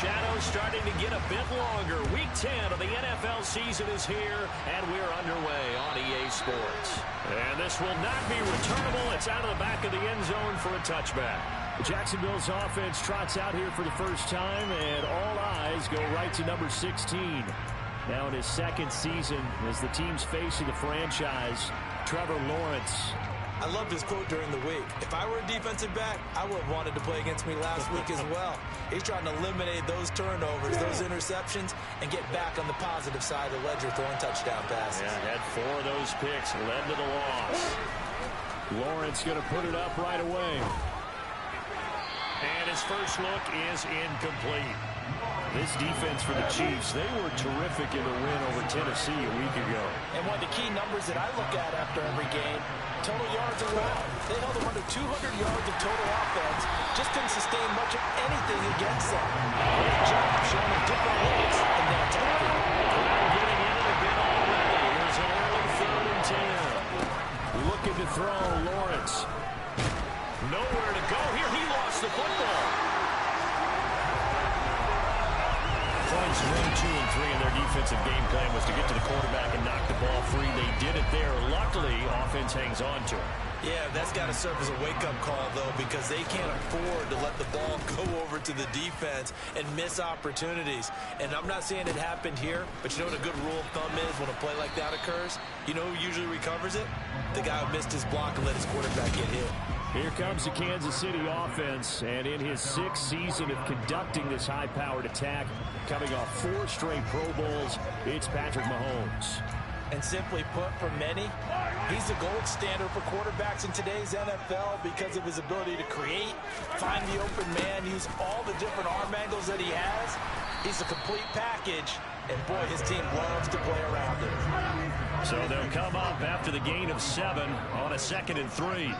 shadows starting to get a bit longer. Week 10 of the NFL season is here, and we're underway on EA Sports. And this will not be returnable. It's out of the back of the end zone for a touchback. Jacksonville's offense trots out here for the first time, and all eyes go right to number 16. Now in his second season as the team's face of the franchise, Trevor Lawrence. I loved his quote during the week. If I were a defensive back, I would have wanted to play against me last week as well. He's trying to eliminate those turnovers, those interceptions, and get back on the positive side of the ledger throwing touchdown passes. Yeah, had 4 of those picks, led to the loss. Lawrence going to put it up right away. And his first look is incomplete. This defense for the Chiefs, they were terrific in the win over Tennessee a week ago. And one of the key numbers that I look at after every game, total yards allowed. They held them under 200 yards of total offense. Just couldn't sustain much of anything against them. Great job showing them different looks in their attacking. Crowd getting in it a bit already. Here's an early 3rd and 10. Looking to throw, Lawrence. Nowhere to go here. He lost the football. Points 1, 2, and 3 in their defensive game plan was to get to the quarterback and knock the ball free. They did it there. Luckily, offense hangs on to it. Yeah, that's got to serve as a wake-up call, though, because they can't afford to let the ball go over to the defense and miss opportunities. And I'm not saying it happened here, but you know what a good rule of thumb is when a play like that occurs? You know who usually recovers it? The guy who missed his block and let his quarterback get hit. Here comes the Kansas City offense, and in his 6th season of conducting this high-powered attack, coming off 4 straight Pro Bowls, it's Patrick Mahomes. And simply put, for many, he's the gold standard for quarterbacks in today's NFL because of his ability to create, find the open man, use all the different arm angles that he has. He's a complete package, and boy, his team loves to play around him. So they'll come up after the gain of 7 on a 2nd and 3.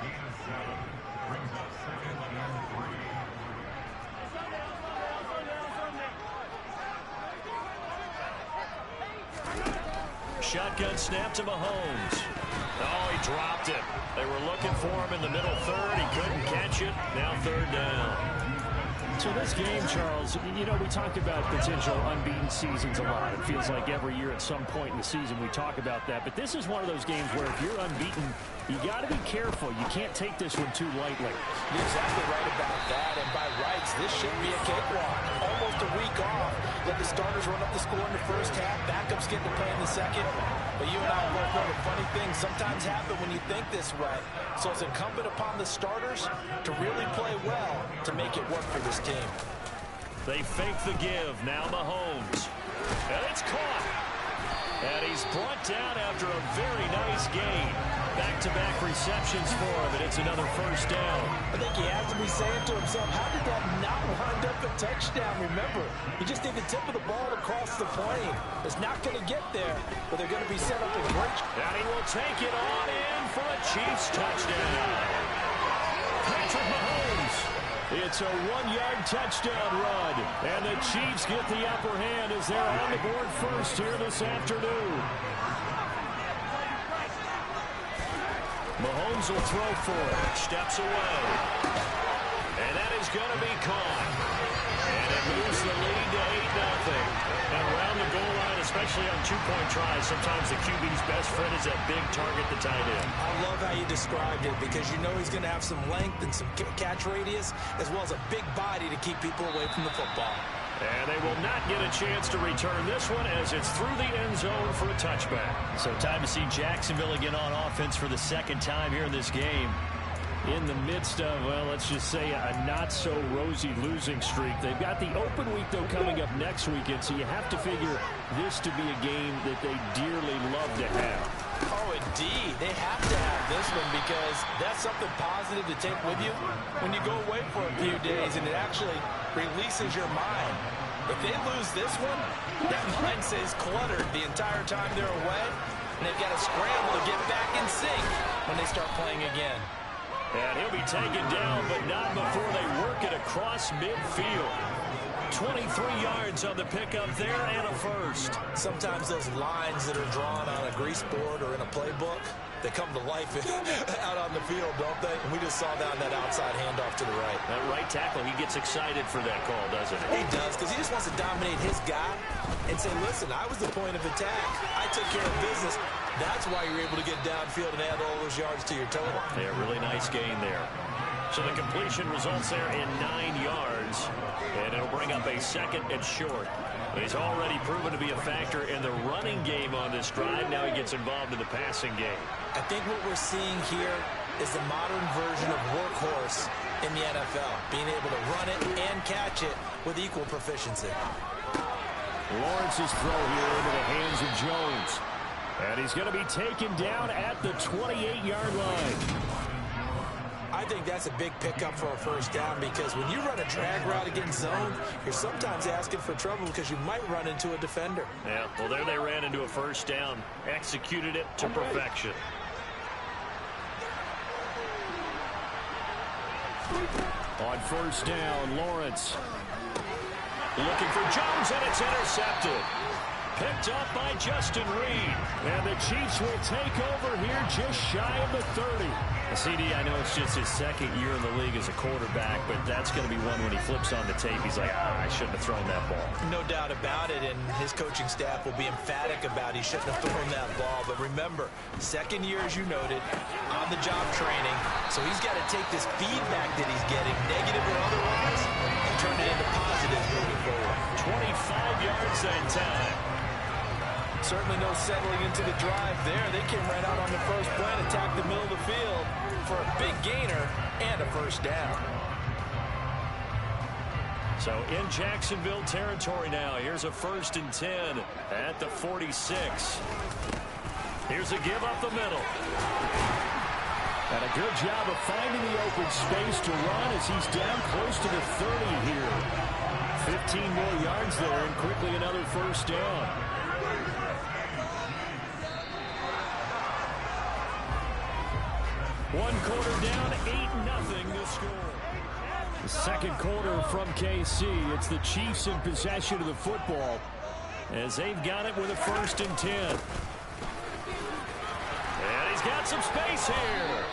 Shotgun snap to Mahomes. Oh, he dropped it. They were looking for him in the middle 3rd. He couldn't catch it. Now 3rd down. So this game, Charles, you know, we talk about potential unbeaten seasons a lot. It feels like every year at some point in the season we talk about that. But this is one of those games where if you're unbeaten, you got to be careful. You can't take this one too lightly. You're exactly right about that. And by rights, this should be a cakewalk. Almost a week off. Let the starters run up the score in the first half. Backups get to play in the second. But you and I both know the funny things sometimes happen when you think this way. So it's incumbent upon the starters to really play well to make it work for this team. They fake the give. Now Mahomes. And it's caught. And he's brought down after a very nice gain. Back-to-back receptions for him, and it's another 1st down. I think he has to be saying to himself, how did that not wind up a touchdown? Remember, you just need the tip of the ball to cross the plane. It's not going to get there, but they're going to be set up in great. And he will take it on in for a Chiefs touchdown. Patrick Mahomes. It's a 1-yard touchdown run, and the Chiefs get the upper hand as they're on the board first here this afternoon. Mahomes will throw for it. Steps away. And that is going to be caught. And it moves the lead to 8-0. And around the goal line, especially on 2-point tries, sometimes the QB's best friend is that big target, the tight end. I love how you described it because you know he's going to have some length and some catch radius as well as a big body to keep people away from the football. And they will not get a chance to return this one as it's through the end zone for a touchback. So time to see Jacksonville again on offense for the 2nd time here in this game. In the midst of, well, let's just say a not-so-rosy losing streak. They've got the open week, though, coming up next weekend, so you have to figure this to be a game that they dearly love to have. Oh, indeed. They have to have this one because that's something positive to take with you when you go away for a few days, and it actually releases your mind. If they lose this one, that mind stays cluttered the entire time they're away, and they've got to scramble to get back in sync when they start playing again. And he'll be taken down, but not before they work it across midfield. 23 yards on the pickup there and a 1st. Sometimes those lines that are drawn on a grease board or in a playbook, they come to life out on the field, don't they? And we just saw that on that outside handoff to the right. That right tackle, he gets excited for that call, doesn't he? He does, because he just wants to dominate his guy and say, listen, I was the point of attack. I took care of business. That's why you're able to get downfield and add all those yards to your total. Yeah, really nice gain there. So the completion results there in 9 yards, and it'll bring up a 2nd and short. He's already proven to be a factor in the running game on this drive. Now he gets involved in the passing game. I think what we're seeing here is the modern version of workhorse in the NFL, being able to run it and catch it with equal proficiency. Lawrence's throw here into the hands of Jones. And he's going to be taken down at the 28-yard line. I think that's a big pickup for a first down, because when you run a drag route against zone, you're sometimes asking for trouble because you might run into a defender. Yeah, well, there they ran into a first down, executed it to perfection. On first down, Lawrence looking for Jones, and it's intercepted. Picked up by Justin Reed. And the Chiefs will take over here just shy of the 30. CD, I know it's just his 2nd year in the league as a quarterback, but that's going to be one when he flips on the tape, he's like, I shouldn't have thrown that ball. No doubt about it, and his coaching staff will be emphatic about he shouldn't have thrown that ball. But remember, 2nd year, as you noted, on-the-job training, so he's got to take this feedback that he's getting, negative or otherwise, and turn it into positives moving forward. 25 yards that time. Certainly no settling into the drive there. They came right out on the first play and attacked the middle of the field for a big gainer and a first down. So in Jacksonville territory now. Here's a 1st and 10 at the 46. Here's a give up the middle. And a good job of finding the open space to run as he's down close to the 30 here. 15 more yards there, and quickly another first down. One quarter down, 8-0 to score. The 2nd quarter from KC. It's the Chiefs in possession of the football as they've got it with a 1st and 10. And he's got some space here.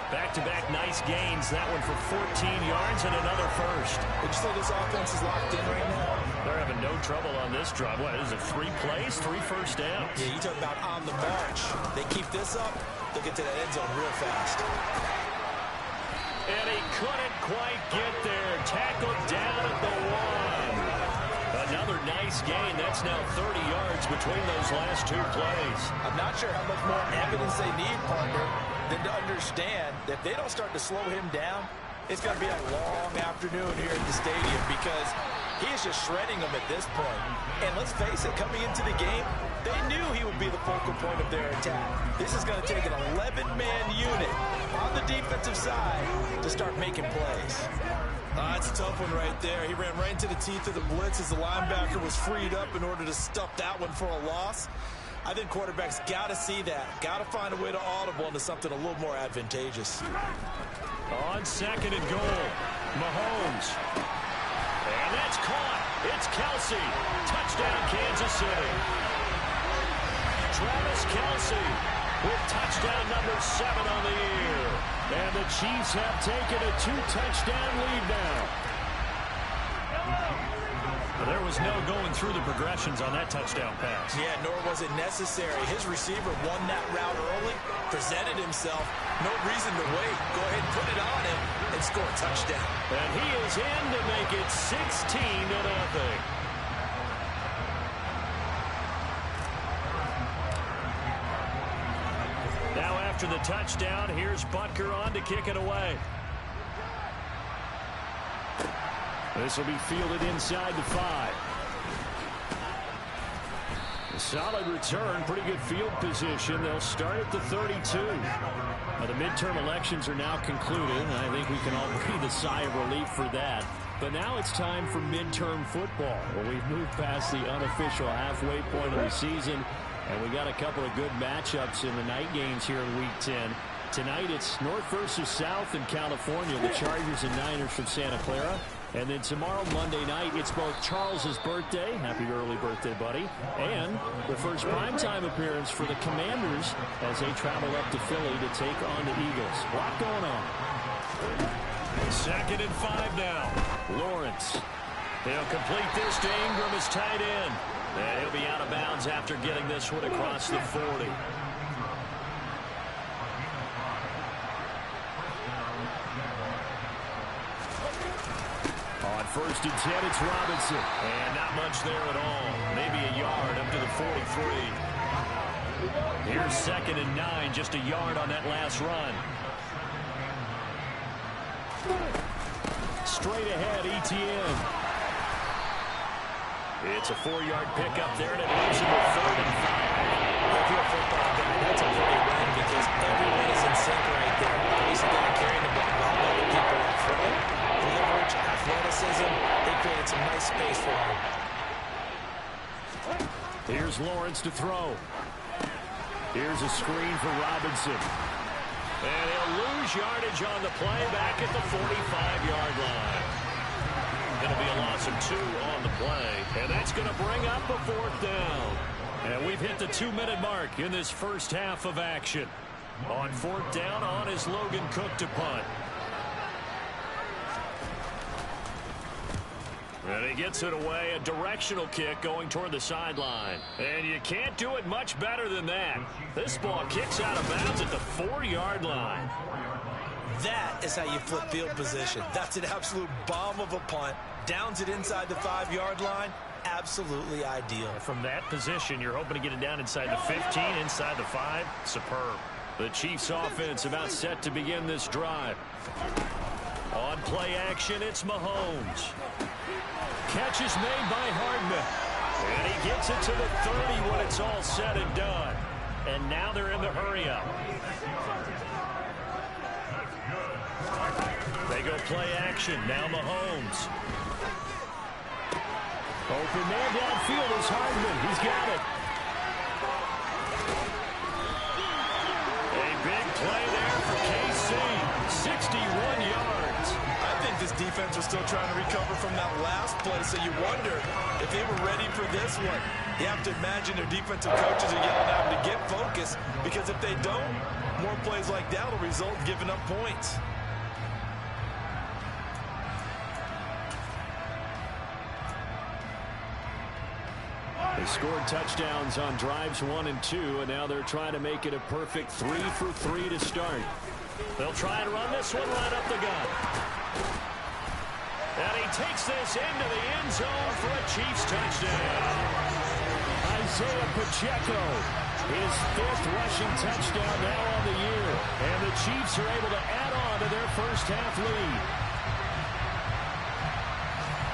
Back-to-back nice gains. That one for 14 yards and another first. Would you say this offense is locked in right now? They're having no trouble on this drive. What is it, 3 plays, 3 first downs? Yeah, you talk about on the march. They keep this up, they'll get to that end zone real fast. And he couldn't quite get there. Tackled down at the 1. Another nice gain. That's now 30 yards between those last 2 plays. I'm not sure how much more evidence they need, partner, than to understand that if they don't start to slow him down, it's going to be a long afternoon here at the stadium, because he is just shredding them at this point. And let's face it, coming into the game, they knew he would be the focal point of their attack. This is going to take an 11-man unit on the defensive side to start making plays. That's a tough one right there. He ran right into the teeth of the blitz as the linebacker was freed up in order to stuff that one for a loss. I think quarterbacks got to see that. Got to find a way to audible into something a little more advantageous. On 2nd and goal, Mahomes. And that's caught. It's Kelsey. Touchdown, Kansas City. Travis Kelsey with touchdown number 7 on the year. And the Chiefs have taken a 2-touchdown lead now. There was no going through the progressions on that touchdown pass. Yeah, nor was it necessary. His receiver won that route early, presented himself. No reason to wait. Go ahead and put it on him and score a touchdown. And he is in to make it 16-0. Now after the touchdown, here's Butker on to kick it away. This will be fielded inside the 5. A solid return, pretty good field position. They'll start at the 32. Now, the midterm elections are now concluded, and I think we can all breathe a sigh of relief for that. But now it's time for midterm football, where we've moved past the unofficial halfway point of the season, and we got a couple of good matchups in the night games here in Week 10. Tonight it's North versus South in California, the Chargers and Niners from Santa Clara. And then tomorrow, Monday night, it's both Charles's birthday, happy early birthday, buddy, and the first primetime appearance for the Commanders as they travel up to Philly to take on the Eagles. A lot going on. 2nd and 5 now. Lawrence. He'll complete this to Ingram, his tight end. And he'll be out of bounds after getting this one across the 40. On 1st and 10, it's Robinson. And not much there at all. Maybe a yard up to the 43. Here's 2nd and 9, just a yard on that last run. Straight ahead, Etienne. It's a 4-yard pickup there, and it leaves him with 3rd and 5. If you're a football guy, that's a pretty win because everyone is in sync right there. He's the guy carrying the ball, all the people up front. Leverage, athleticism, they created some nice space for him. Here's Lawrence to throw. Here's a screen for Robinson. And he'll lose yardage on the play back at the 45-yard line. Going to be a loss of 2 on the play. And that's going to bring up a 4th down. And we've hit the 2-minute mark in this first half of action. On 4th down, on is Logan Cook to punt. And he gets it away, a directional kick going toward the sideline. And you can't do it much better than that. This ball kicks out of bounds at the 4-yard line. That is how you flip field position. That's an absolute bomb of a punt. Downs it inside the 5-yard line. Absolutely ideal. From that position, you're hoping to get it down inside the 15, inside the 5. Superb. The Chiefs offense about set to begin this drive. On play action, it's Mahomes. Catch is made by Hardman. And he gets it to the 30 when it's all said and done. And now they're in the hurry-up. They go play action. Now Mahomes. Open man downfield is Hardman. He's got it. A big play there for KC. 61 yards. I think this defense was still trying to recover from that last play, so you wonder if they were ready for this one. You have to imagine their defensive coaches are yelling at them to get focused, because if they don't, more plays like that will result in giving up points. They scored touchdowns on drives 1 and 2, and now they're trying to make it a perfect 3 for 3 to start. They'll try and run this one right up the gut. And he takes this into the end zone for a Chiefs touchdown. Isaiah Pacheco, his 5th rushing touchdown now on the year. And the Chiefs are able to add on to their first half lead.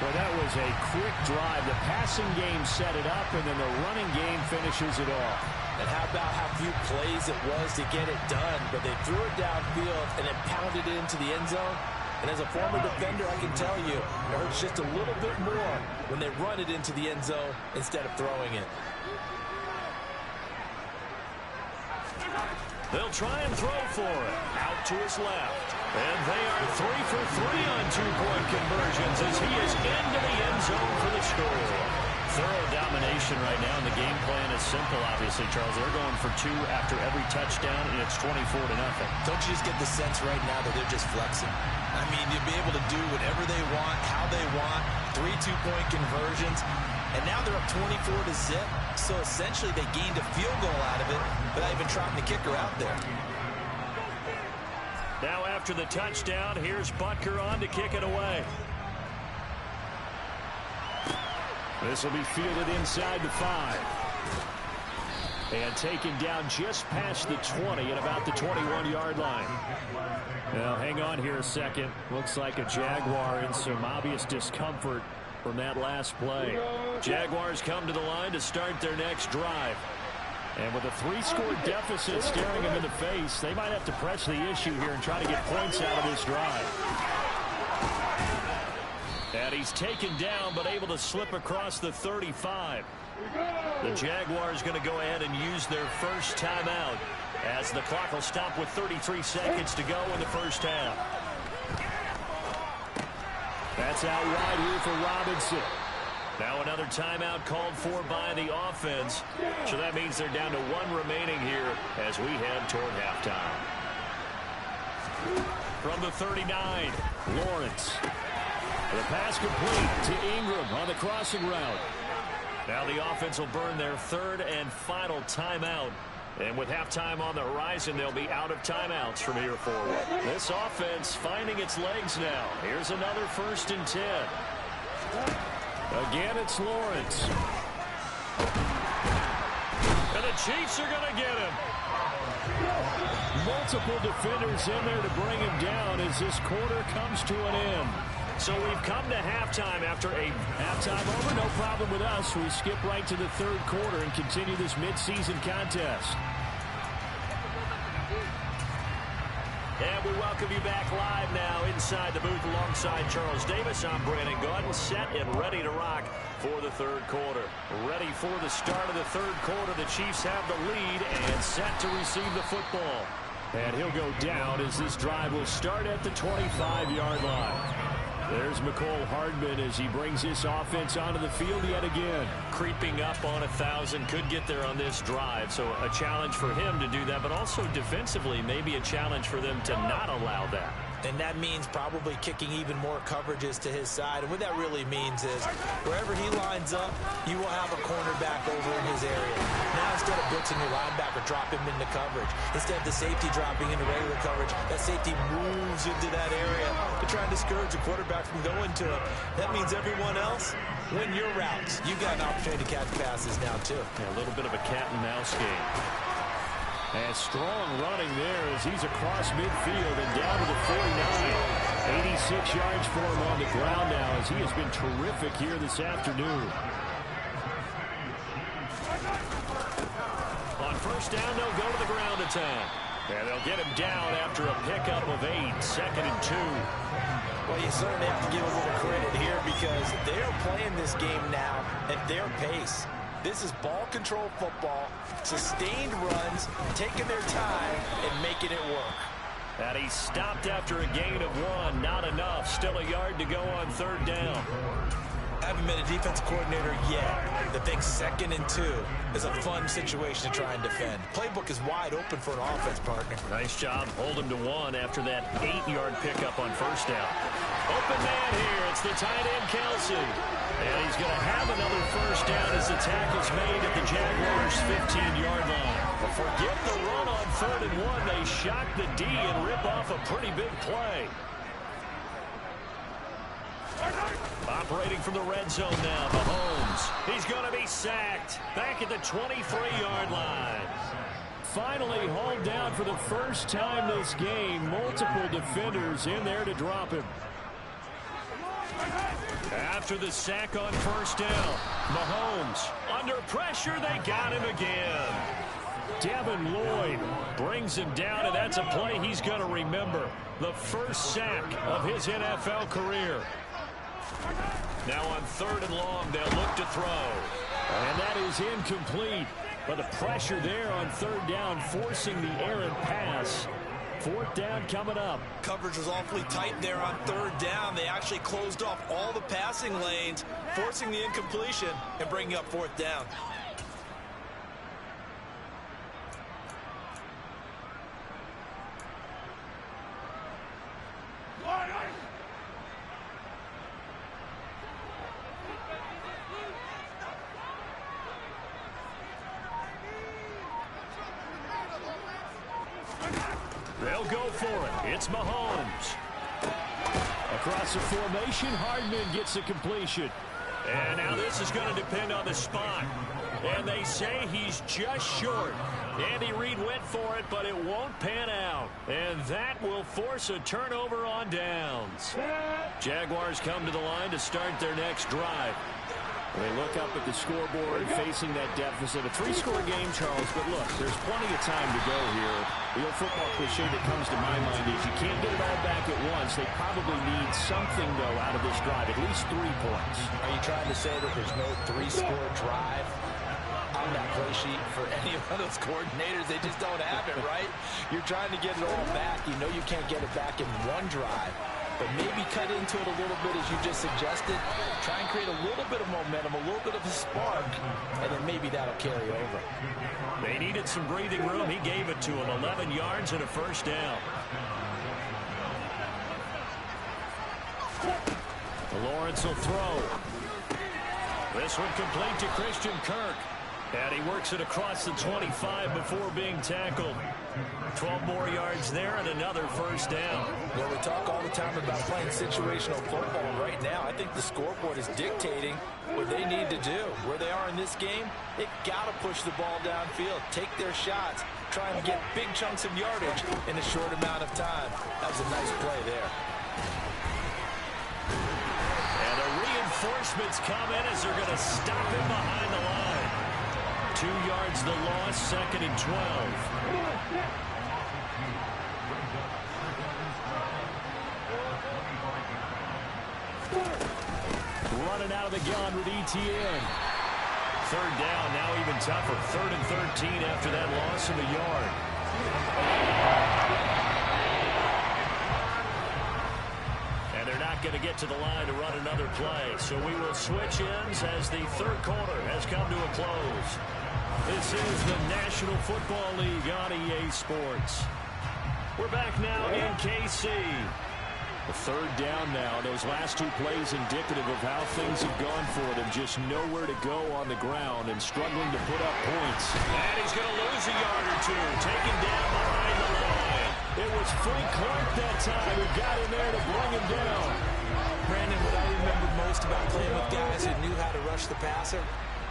Well, that was a quick drive. The passing game set it up, and then the running game finishes it off. And how about how few plays it was to get it done, but they threw it downfield and then pounded it into the end zone. And as a former defender, I can tell you, it hurts just a little bit more when they run it into the end zone instead of throwing it. They'll try and throw for it. Out to his left. And they are 3 for 3 on 2-point conversions as he is into the end zone for the score. Thorough domination right now, and the game plan is simple, obviously, Charles. They're going for 2 after every touchdown, and it's 24-0. Don't you just get the sense right now that they're just flexing? I mean, you'll be able to do whatever they want, how they want, 3 2-point conversions. And now they're up 24-0. So essentially they gained a field goal out of it without even trotting the kicker out there. Now after the touchdown, here's Butker on to kick it away. This will be fielded inside the 5. And taken down just past the 20 at about the 21-yard line. Now hang on here a second. Looks like a Jaguar in some obvious discomfort from that last play. Jaguars come to the line to start their next drive. And with a 3-score deficit staring them in the face, they might have to press the issue here and try to get points out of this drive. And he's taken down, but able to slip across the 35. The Jaguars going to go ahead and use their first timeout as the clock will stop with 33 seconds to go in the first half. That's out wide here for Robinson. Now another timeout called for by the offense. So that means they're down to 1 remaining here as we head toward halftime. From the 39, Lawrence. The pass complete to Ingram on the crossing route. Now the offense will burn their 3rd and final timeout. And with halftime on the horizon, they'll be out of timeouts from here forward. This offense finding its legs now. Here's another 1st and 10. Again, it's Lawrence. And the Chiefs are going to get him. Multiple defenders in there to bring him down as this quarter comes to an end. So we've come to halftime after a halftime over. No problem with us. We skip right to the 3rd quarter and continue this midseason contest. And we welcome you back live now inside the booth alongside Charles Davis. I'm Brandon Gordon, set and ready to rock for the 3rd quarter. Ready for the start of the 3rd quarter. The Chiefs have the lead and set to receive the football. And he'll go down as this drive will start at the 25-yard line. There's McCole Hardman as he brings this offense onto the field yet again. Creeping up on 1,000, could get there on this drive. So a challenge for him to do that, but also defensively maybe a challenge for them to not allow that. And that means probably kicking even more coverages to his side. And what that really means is wherever he lines up, you will have a cornerback over in his area. Now instead of blitzing your linebacker, drop him into coverage. Instead of the safety dropping into regular coverage, that safety moves into that area to try and discourage the quarterback from going to him. That means everyone else, win your routes. You got an opportunity to catch passes now too. Yeah, a little bit of a cat and mouse game. And strong running there as he's across midfield and down to the 49. 86 yards for him on the ground now as he has been terrific here this afternoon. On 1st down, they'll go to the ground attack. And they'll get him down after a pickup of 8, 2nd and 2. Well, you certainly have to give a little credit here because they're playing this game now at their pace. This is ball control football, sustained runs, taking their time, and making it work. And he stopped after a gain of 1. Not enough. Still a yard to go on 3rd down. I haven't been a defense coordinator yet that thinks 2nd and 2 is a fun situation to try and defend. Playbook is wide open for an offense, partner. Nice job. Hold him to 1 after that 8-yard pickup on 1st down. Open man here. It's the tight end, Kelsey. And he's going to have another 1st down as the tackle's made at the Jaguars' 15-yard line. But forget the run on 3rd and 1. They shock the D and rip off a pretty big play. Operating from the red zone now, Mahomes. He's going to be sacked back at the 23-yard line. Finally hauled down for the first time this game. Multiple defenders in there to drop him. After the sack on 1st down, Mahomes under pressure. They got him again. Devin Lloyd brings him down, and that's a play he's going to remember. The first sack of his NFL career. Now on 3rd and long, they'll look to throw. And that is incomplete. But the pressure there on 3rd down, forcing the errant pass. 4th down coming up. Coverage was awfully tight there on 3rd down. They actually closed off all the passing lanes, forcing the incompletion and bringing up 4th down. They'll go for it. It's Mahomes. Across the formation, Hardman gets the completion. And now this is going to depend on the spot. And they say he's just short. Andy Reid went for it, but it won't pan out. And that will force a turnover on downs. Jaguars come to the line to start their next drive. They look up at the scoreboard facing that deficit. A 3-score game, Charles, but look, there's plenty of time to go here. The old football cliche that comes to my mind is you can't get it all back at once. They probably need something, though, out of this drive, at least 3 points. Are you trying to say that there's no 3-score drive on that play sheet for any of those coordinators? They just don't have it, right? You're trying to get it all back. You know you can't get it back in one drive. but maybe cut into it a little bit as you just suggested. Try and create a little bit of momentum, a little bit of a spark, and then maybe that'll carry over. They needed some breathing room. He gave it to him. 11 yards and a first down. Lawrence will throw. This one complete to Christian Kirk. And he works it across the 25 before being tackled. 12 more yards there and another first down. Well, we talk all the time about playing situational football. Right now, I think the scoreboard is dictating what they need to do. Where they are in this game, they've got to push the ball downfield, take their shots, try and get big chunks of yardage in a short amount of time. That was a nice play there. And the reinforcements come in as they're going to stop him behind the line. 2 yards the loss, 2nd and 12. Running out of the gun with ETN. 3rd down, now even tougher. 3rd and 13 after that loss of a yard. And they're not going to get to the line to run another play. So we will switch ends as the 3rd quarter has come to a close. This is the National Football League on EA Sports. We're back now in KC. The 3rd down now. Those last 2 plays indicative of how things have gone for them. Just nowhere to go on the ground and struggling to put up points. And he's going to lose a yard or 2. Taken down behind the line. It was Frank Clark that time who got in there to bring him down. Brandon, what I remember most about playing with guys who knew how to rush the passer,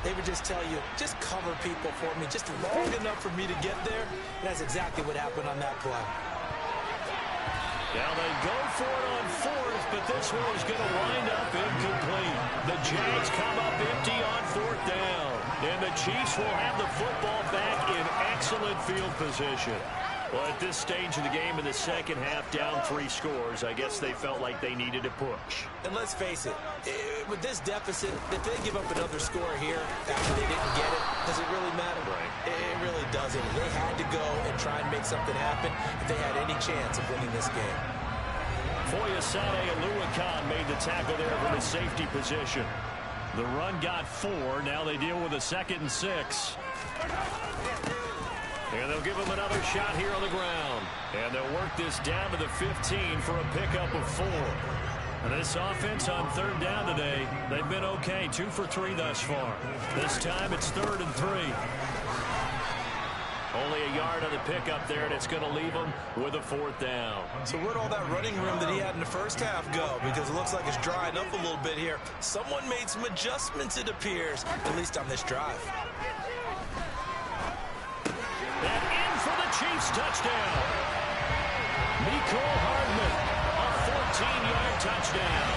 they would just tell you, just cover people for me, just long enough for me to get there. And that's exactly what happened on that play. Now they go for it on 4th, but this one is going to wind up incomplete. The Jags come up empty on 4th down. And the Chiefs will have the football back in excellent field position. Well, at this stage of the game in the second half, down 3 scores, I guess they felt like they needed to push. And let's face it, with this deficit, if they give up another score here after they didn't get it, does it really matter? Right. It really doesn't. They had to go and try and make something happen if they had any chance of winning this game. Foyesade Aluakan made the tackle there from the safety position. The run got 4. Now they deal with a 2nd and 6. And they'll give him another shot here on the ground. And they'll work this down to the 15 for a pickup of 4. And this offense on 3rd down today, they've been okay. 2 for 3 thus far. This time it's 3rd and 3. Only a yard on the pickup there, and it's going to leave him with a 4th down. So where'd all that running room that he had in the first half go? Because it looks like it's drying up a little bit here. Someone made some adjustments, it appears, at least on this drive. And in for the Chiefs touchdown. Nicole Hardman, a 14-yard touchdown.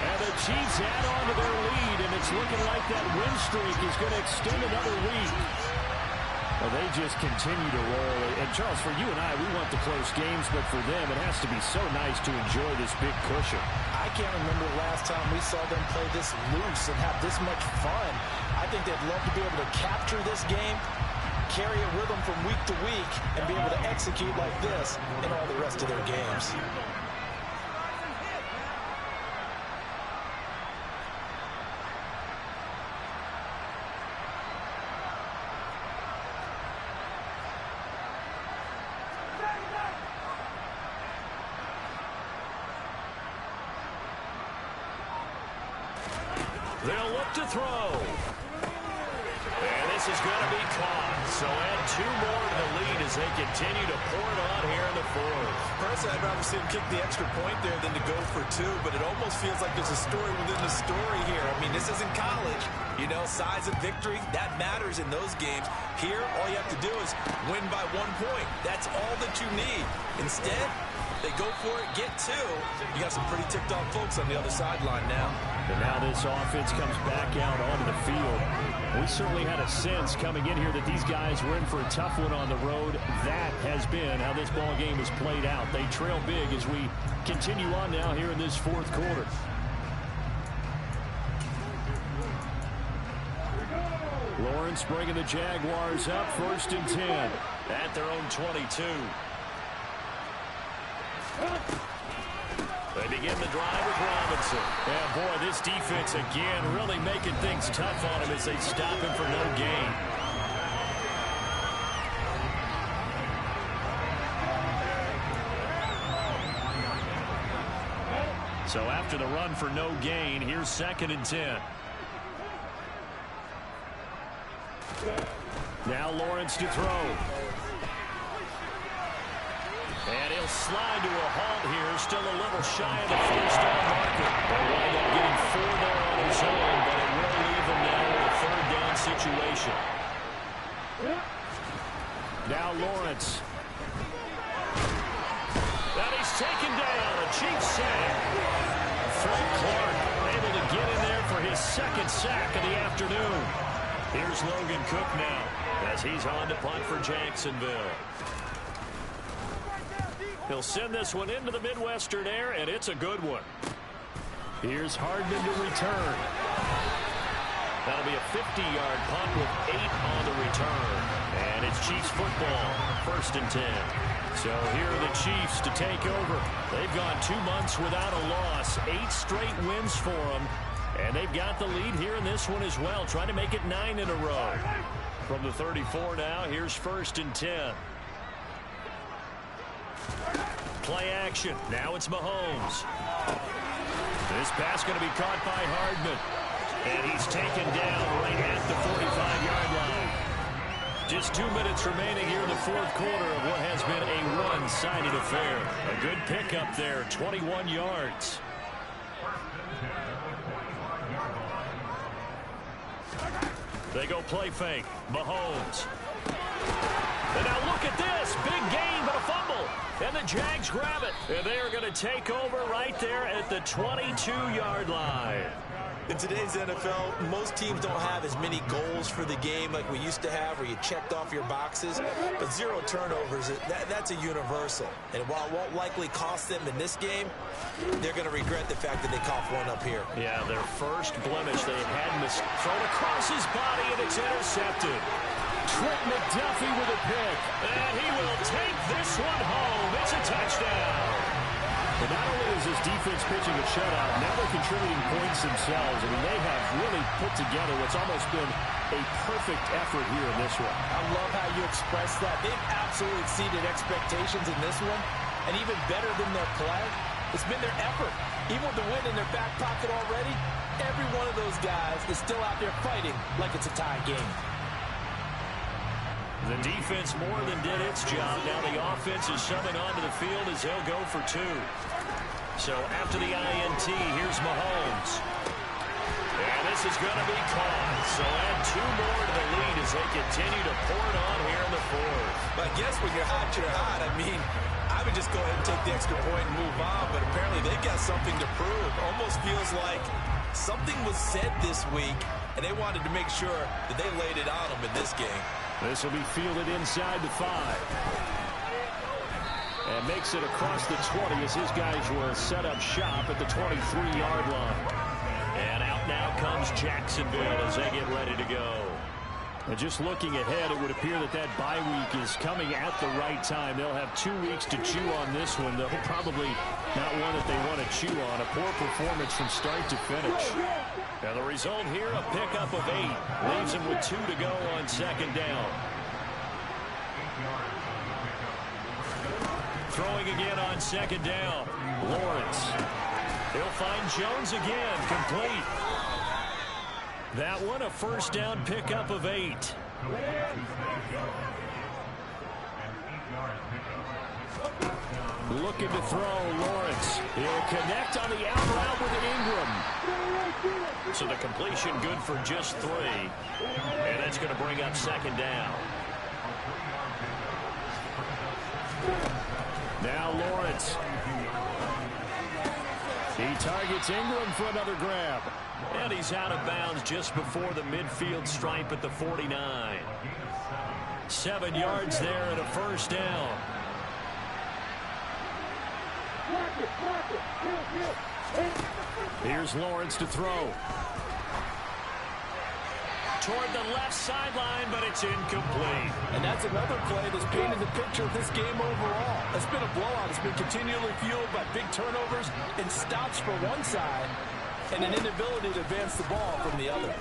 And the Chiefs add on to their lead, and it's looking like that win streak is going to extend another week. Well, they just continue to roll. And, Charles, for you and I, we want the close games, but for them, it has to be so nice to enjoy this big cushion. I can't remember the last time we saw them play this loose and have this much fun. I think they'd love to be able to capture this game, carry it with them from week to week, and be able to execute like this in all the rest of their games. They'll look to throw. And this is going to be caught. So add 2 more to the lead as they continue to pour it on here in the 4th. Personally, I'd rather see him kick the extra point there than to go for 2, but it almost feels like there's a story within the story here. I mean, this isn't college. You know, size of victory, that matters in those games. Here, all you have to do is win by 1 point. That's all that you need. Instead, they go for it, get 2. You got some pretty ticked-off folks on the other sideline now. And now this offense comes back out onto the field. We certainly had a sense coming in here that these guys were in for a tough one on the road. That has been how this ball game has played out. They trail big as we continue on now here in this 4th quarter. Lawrence bringing the Jaguars up, 1st and 10 at their own 22. They begin the drive with Robinson. Yeah, boy, this defense again really making things tough on him as they stop him for no gain. So after the run for no gain, here's 2nd and 10. Now Lawrence to throw. And he'll slide to a halt here, still a little shy of the first down marker. They'll wind up getting 4 there on his own, but it will leave him now in a 3rd down situation. Now Lawrence. And he's taken down, a cheap sack. Frank Clark able to get in there for his 2nd sack of the afternoon. Here's Logan Cook now as he's on to punt for Jacksonville. He'll send this one into the Midwestern air, and it's a good one. Here's Hardman to return. That'll be a 50-yard punt with 8 on the return. And it's Chiefs football, 1st and 10. So here are the Chiefs to take over. They've gone 2 months without a loss, 8 straight wins for them. And they've got the lead here in this one as well, trying to make it 9 in a row. From the 34 now, here's 1st and 10. Play action. Now it's Mahomes. This pass going to be caught by Hardman. And he's taken down right at the 45-yard line. Just 2 minutes remaining here in the 4th quarter of what has been a one-sided affair. A good pickup there, 21 yards. They go play fake. Mahomes. And now look at this. Big gain, but a fumble. And the Jags grab it. And they are going to take over right there at the 22-yard line. In today's NFL, most teams don't have as many goals for the game like we used to have where you checked off your boxes. But 0 turnovers, that's a universal. And while it won't likely cost them in this game, they're going to regret the fact that they coughed one up here. Yeah, their first blemish. They had thrown across his body, and it's intercepted. Trent McDuffie with a pick. And he will take this one home. It's a touchdown. And not only is this defense pitching a shutout, now they're contributing points themselves. I mean, they have really put together what's almost been a perfect effort here in this one. I love how you express that. They've absolutely exceeded expectations in this one. And even better than their play, it's been their effort. Even with the win in their back pocket already, every one of those guys is still out there fighting like it's a tie game. The defense more than did its job. Now the offense is shoving onto the field as they'll go for 2. So after the INT, here's Mahomes. And this is going to be caught. So add 2 more to the lead as they continue to pour it on here in the 4th. But I guess when you're hot, you're hot. I mean, I would just go ahead and take the extra point and move on. But apparently they've got something to prove. Almost feels like something was said this week, and they wanted to make sure that they laid it on them in this game. This will be fielded inside the 5. And makes it across the 20 as his guys will set up shop at the 23-yard line. And out now comes Jacksonville as they get ready to go. And just looking ahead, it would appear that that bye week is coming at the right time. They'll have 2 weeks to chew on this one. They'll probably not one that they want to chew on. A poor performance from start to finish. Now the result here, a pickup of 8. Leaves them with 2 to go on 2nd down. Throwing again on 2nd down. Lawrence. He'll find Jones again, complete. That one, a 1st down pickup of 8. Looking to throw, Lawrence. He'll connect on the out route with Ingram. So the completion good for just 3. And that's going to bring up 2nd down. Now Lawrence. He targets Ingram for another grab. And he's out of bounds just before the midfield stripe at the 49. 7 yards there and a 1st down. Here's Lawrence to throw. toward the left sideline, but it's incomplete. And that's another play that's painted the picture of this game overall. It's been a blowout. It's been continually fueled by big turnovers and stops for one side and an inability to advance the ball from the other.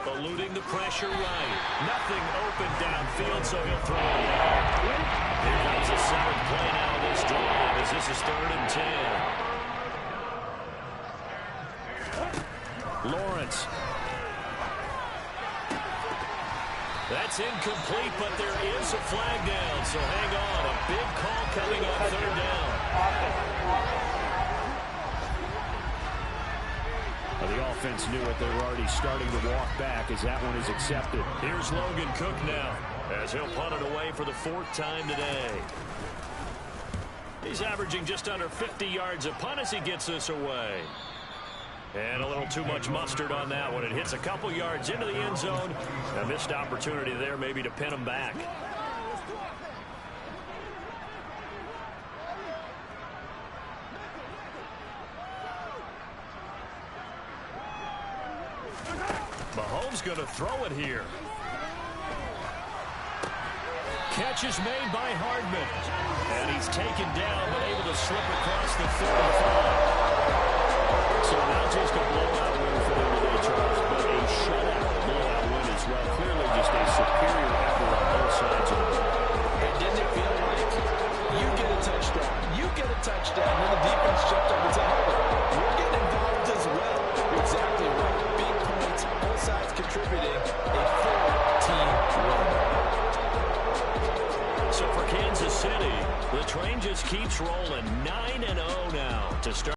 Eluding the pressure right. Nothing open downfield, so he'll throw it away. Here comes the seventh play now of this drive as this is 3rd and 10. Lawrence. That's incomplete, but there is a flag down, so hang on. A big call coming up 3rd down. The offense knew it. They were already starting to walk back as that one is accepted. Here's Logan Cook now as he'll punt it away for the 4th time today. He's averaging just under 50 yards a punt as he gets this away. And a little too much mustard on that one. It hits a couple yards into the end zone. A missed opportunity there maybe to pin him back. Mahomes going to throw it here. Catch is made by Hardman. And he's taken down, but able to slip across the 45. So now just a blowout win for them today, Charles, but a shutout blowout win as well. Clearly just a superior effort on both sides of the ball. And didn't it feel like you get a touchdown, and the defense jumped up and said, we're getting involved as well. You're exactly right. Big points, both sides contributing, a full team win. So for Kansas City, the train just keeps rolling 9-0 now to start.